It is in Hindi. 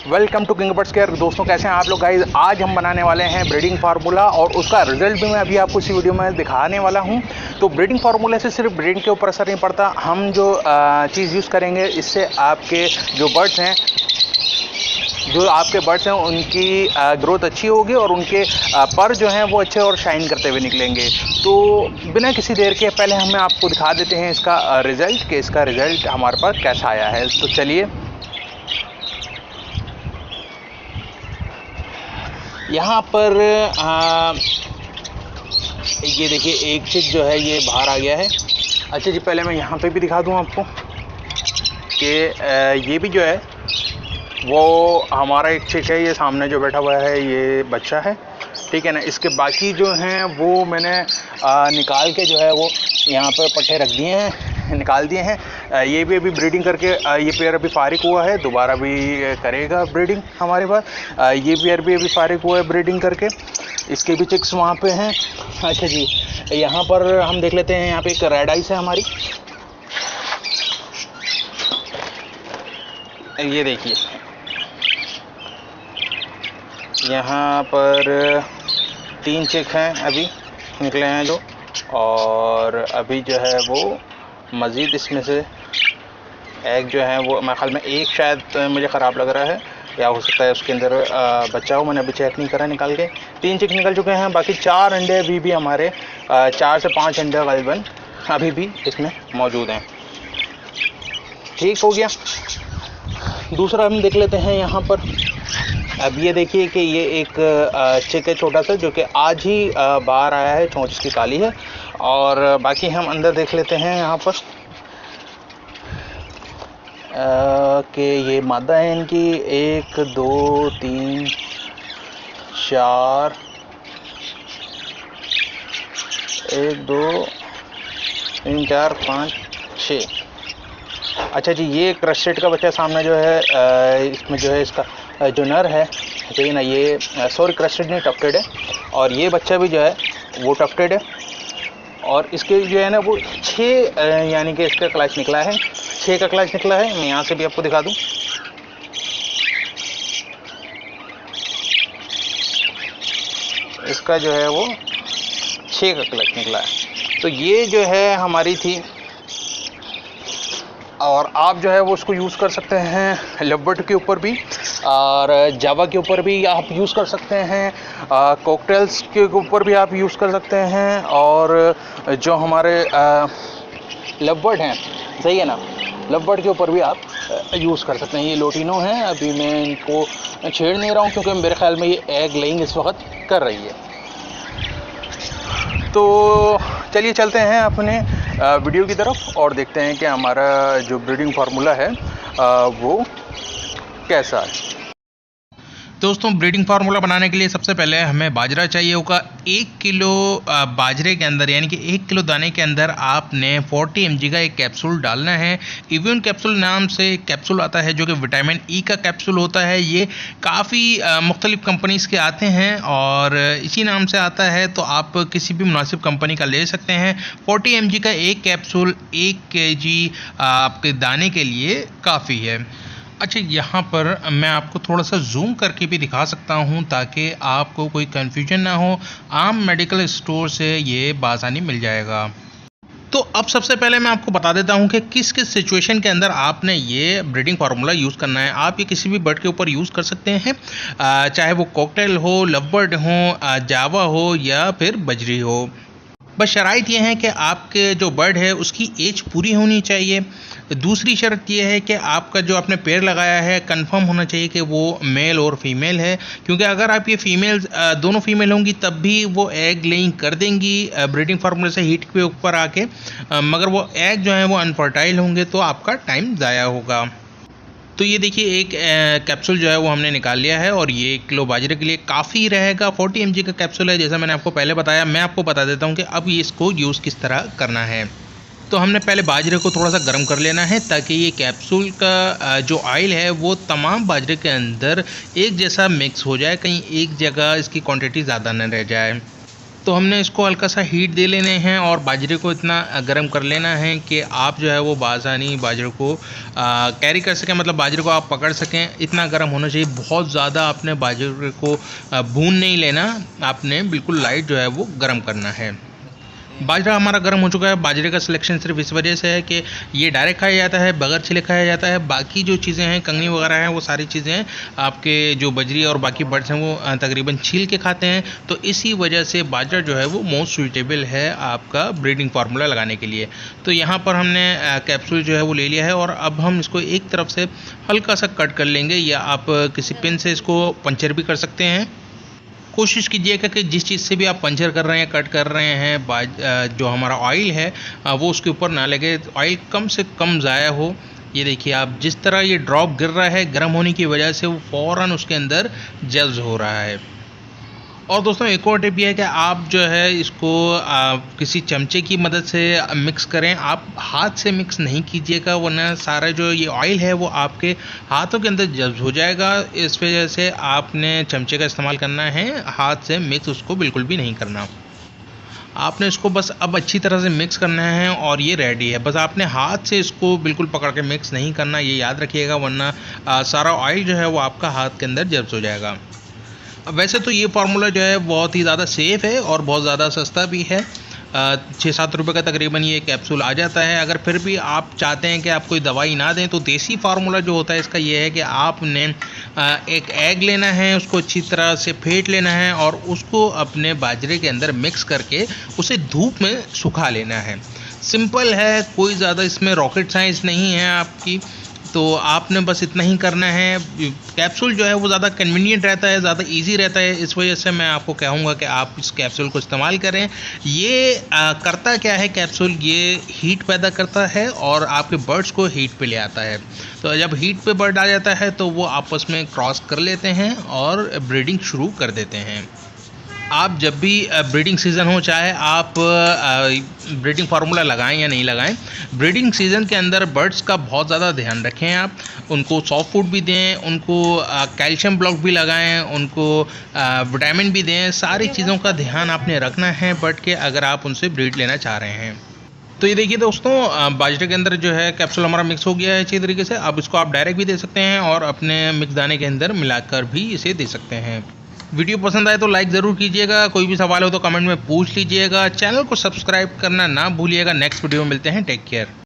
Welcome to King Birds Care. दोस्तों कैसे हैं आप लोग गाइस। आज हम बनाने वाले हैं ब्रीडिंग फार्मूला और उसका रिजल्ट भी मैं अभी आपको इसी वीडियो में दिखाने वाला हूं। तो ब्रीडिंग फार्मूला से सिर्फ ब्रीडिंग के ऊपर असर नहीं पड़ता, हम जो चीज़ यूज़ करेंगे इससे आपके जो बर्ड्स हैं उनकी ग्रोथ अच्छी होगी और उनके पर जो हैं वो अच्छे और शाइन करते हुए निकलेंगे। तो बिना किसी देर के पहले हमें आपको दिखा देते हैं इसका रिज़ल्ट कि इसका रिज़ल्ट हमारे पास कैसा आया है। तो चलिए, यहाँ पर ये देखिए एक चिक जो है ये बाहर आ गया है। अच्छा जी, पहले मैं यहाँ पे भी दिखा दूँ आपको कि ये भी जो है वो हमारा एक चिक है, ये सामने जो बैठा हुआ है ये बच्चा है, ठीक है ना। इसके बाकी जो हैं वो मैंने निकाल के जो है वो यहाँ पर पट्टे रख दिए हैं, निकाल दिए हैं। ये भी अभी ब्रीडिंग करके ये पेयर अभी फारिग हुआ है, दोबारा भी करेगा ब्रीडिंग हमारे पास। ये पेयर भी अभी फारिग हुआ है ब्रीडिंग करके, इसके भी चिक्स वहाँ पे हैं। अच्छा जी, यहाँ पर हम देख लेते हैं, यहाँ पे एक रेड आइस है हमारी, ये देखिए यहाँ पर 3 चिक हैं अभी निकले हैं जो, और अभी जो है वो मज़ीद इसमें से एग जो है वो मेरे ख्याल में एक शायद मुझे ख़राब लग रहा है, या हो सकता है उसके अंदर बच्चा हो, मैंने अभी चेक नहीं करा निकाल के। 3 चिक निकल चुके हैं, बाकी 4 अंडे अभी भी हमारे 4 से 5 अंडे गालिबन अभी भी इसमें मौजूद हैं। ठीक हो गया। दूसरा हम देख लेते हैं यहाँ पर। अब ये देखिए कि ये एक चिक है छोटा सा, जो कि आज ही बाहर आया है, चोंच इसकी काली है। और बाकी हम अंदर देख लेते हैं यहाँ पर कि ये मादा है इनकी 1 2 3 4 1 2 3 4 5 6। अच्छा जी, ये क्रस्टेड का बच्चा सामने जो है इसमें जो है इसका जो नर है, चाहिए ना, ये सॉरी क्रस्टेड नहीं, टफ्टेड है। और ये बच्चा भी जो है वो टफ्टेड है, और इसके जो है ना वो 6 यानी कि इसका क्लच निकला है, 6 का क्लच निकला है। मैं यहाँ से भी आपको दिखा दूँ, इसका जो है वो 6 का क्लच निकला है। तो ये जो है हमारी थी, और आप जो है वो उसको यूज़ कर सकते हैं लवबर्ड के ऊपर भी, और जावा के ऊपर भी आप यूज़ कर सकते हैं, कॉकटेल्स के ऊपर भी आप यूज़ कर सकते हैं, और जो हमारे लवबर्ड हैं, सही है ना, लवबर्ड के ऊपर भी आप यूज़ कर सकते हैं। ये लोटिनो हैं, अभी मैं इनको छेड़ नहीं रहा हूँ क्योंकि मेरे ख्याल में ये एग लेइंग इस वक्त कर रही है। तो चलिए चलते हैं अपने वीडियो की तरफ और देखते हैं कि हमारा जो ब्रीडिंग फार्मूला है वो कैसा है। दोस्तों, ब्रीडिंग फार्मूला बनाने के लिए सबसे पहले हमें बाजरा चाहिए होगा। 1 किलो बाजरे के अंदर, यानी कि 1 किलो दाने के अंदर आपने 40 mg का एक कैप्सूल डालना है। इम्यून कैप्सूल नाम से एक कैप्सूल आता है जो कि विटामिन ई का कैप्सूल होता है। ये काफ़ी मुख्तलिफ कंपनीज़ के आते हैं और इसी नाम से आता है, तो आप किसी भी मुनासिब कंपनी का ले सकते हैं। 40 mg का एक कैप्सूल 1 kg आपके दाने के लिए काफ़ी है। अच्छा, यहाँ पर मैं आपको थोड़ा सा जूम करके भी दिखा सकता हूँ ताकि आपको कोई कन्फ्यूजन ना हो। आम मेडिकल स्टोर से ये बासानी मिल जाएगा। तो अब सबसे पहले मैं आपको बता देता हूँ कि किस किस सिचुएशन के अंदर आपने ये ब्रीडिंग फार्मूला यूज़ करना है। आप ये किसी भी बर्ड के ऊपर यूज़ कर सकते हैं, चाहे वो कॉकटेल हो, लवबर्ड हो, जावा हो या फिर बजरी हो। बस शराइत ये है कि आपके जो बर्ड है उसकी एज पूरी होनी चाहिए। दूसरी शर्त यह है कि आपका जो आपने पेड़ लगाया है कंफर्म होना चाहिए कि वो मेल और फीमेल है, क्योंकि अगर आप ये दोनों फीमेल होंगी तब भी वो एग लेइंग कर देंगी ब्रीडिंग फार्मूले से हीट के ऊपर आके, मगर वो एग जो है वो अनफर्टाइल होंगे तो आपका टाइम ज़ाया होगा। तो ये देखिए एक कैप्सूल जो है वो हमने निकाल लिया है, और ये 1 किलो बाजरे के लिए काफ़ी रहेगा। 40 mg का कैप्सूल है, जैसा मैंने आपको पहले बताया। मैं आपको बता देता हूँ कि अब ये इसको यूज़ किस तरह करना है। तो हमने पहले बाजरे को थोड़ा सा गर्म कर लेना है ताकि ये कैप्सूल का जो ऑयल है वो तमाम बाजरे के अंदर एक जैसा मिक्स हो जाए, कहीं एक जगह इसकी क्वांटिटी ज़्यादा न रह जाए। तो हमने इसको हल्का सा हीट दे लेने हैं और बाजरे को इतना गर्म कर लेना है कि आप जो है वो बासानी बाजरे को कैरी कर सकें, मतलब बाजरे को आप पकड़ सकें। इतना गर्म होना चाहिए, बहुत ज़्यादा आपने बाजरे को भून नहीं लेना, आपने बिल्कुल लाइट जो है वो गर्म करना है। बाजरा हमारा गर्म हो चुका है। बाजरे का सिलेक्शन सिर्फ इस वजह से है कि ये डायरेक्ट खाया जाता है, बगैर छिले खाया जाता है। बाकी जो चीज़ें हैं, कंगनी वगैरह हैं, वो सारी चीज़ें आपके जो बजरी और बाकी बर्ड्स हैं वो तकरीबन छील के खाते हैं। तो इसी वजह से बाजरा जो है वो मोस्ट सूटेबल है आपका ब्रीडिंग फार्मूला लगाने के लिए। तो यहाँ पर हमने कैप्सूल जो है वो ले लिया है और अब हम इसको एक तरफ से हल्का सा कट कर लेंगे, या आप किसी पिन से इसको पंचर भी कर सकते हैं। कोशिश कीजिएगा कि जिस चीज़ से भी आप पंचर कर रहे हैं, कट कर रहे हैं, जो हमारा ऑयल है वो उसके ऊपर ना लगे, ऑयल कम से कम ज़ाया हो। ये देखिए आप, जिस तरह ये ड्रॉप गिर रहा है गर्म होने की वजह से, वो फ़ौरन उसके अंदर जल्द हो रहा है। और दोस्तों एक और टिप ये है कि आप जो है इसको किसी चमचे की मदद से मिक्स करें। आप हाथ से मिक्स नहीं कीजिएगा, वरना सारा जो ये ऑयल है वो आपके हाथों के अंदर जज्ब हो जाएगा। इस वजह से आपने चमचे का इस्तेमाल करना है, हाथ से मिक्स उसको बिल्कुल भी नहीं करना। आपने इसको बस अब अच्छी तरह से मिक्स करना है और ये रेडी है। बस आपने हाथ से इसको बिल्कुल पकड़ के मिक्स नहीं करना, ये याद रखिएगा, वरना सारा ऑयल जो है वो आपका हाथ के अंदर जज्ब हो जाएगा। वैसे तो ये फार्मूला जो है बहुत ही ज़्यादा सेफ़ है और बहुत ज़्यादा सस्ता भी है। 6-7 रुपये का तकरीबन ये कैप्सूल आ जाता है। अगर फिर भी आप चाहते हैं कि आप कोई दवाई ना दें, तो देसी फार्मूला जो होता है इसका ये है कि आपने एक एग लेना है, उसको अच्छी तरह से फेंट लेना है और उसको अपने बाजरे के अंदर मिक्स करके उसे धूप में सुखा लेना है। सिंपल है, कोई ज़्यादा इसमें रॉकेट साइंस नहीं है आपकी। तो आपने बस इतना ही करना है। कैप्सूल जो है वो ज़्यादा कन्वीनियंट रहता है, ज़्यादा इजी रहता है, इस वजह से मैं आपको कहूँगा कि आप इस कैप्सूल को इस्तेमाल करें। ये करता क्या है कैप्सूल, ये हीट पैदा करता है और आपके बर्ड्स को हीट पे ले आता है। तो जब हीट पे बर्ड आ जाता है तो वो आपस में क्रॉस कर लेते हैं और ब्रीडिंग शुरू कर देते हैं। आप जब भी ब्रीडिंग सीज़न हो, चाहे आप ब्रीडिंग फार्मूला लगाएं या नहीं लगाएं, ब्रीडिंग सीज़न के अंदर बर्ड्स का बहुत ज़्यादा ध्यान रखें। आप उनको सॉफ्ट फूड भी दें, उनको कैल्शियम ब्लॉक भी लगाएं, उनको विटामिन भी दें। सारी चीज़ों का ध्यान आपने रखना है बर्ड के, अगर आप उनसे ब्रीड लेना चाह रहे हैं। तो ये देखिए दोस्तों, बाजरे के अंदर जो है कैप्सूल हमारा मिक्स हो गया है अच्छी तरीके से। अब इसको आप डायरेक्ट भी दे सकते हैं और अपने मिक्स दाने के अंदर मिलाकर भी इसे दे सकते हैं। वीडियो पसंद आए तो लाइक ज़रूर कीजिएगा, कोई भी सवाल हो तो कमेंट में पूछ लीजिएगा, चैनल को सब्सक्राइब करना ना भूलिएगा। नेक्स्ट वीडियो में मिलते हैं, टेक केयर।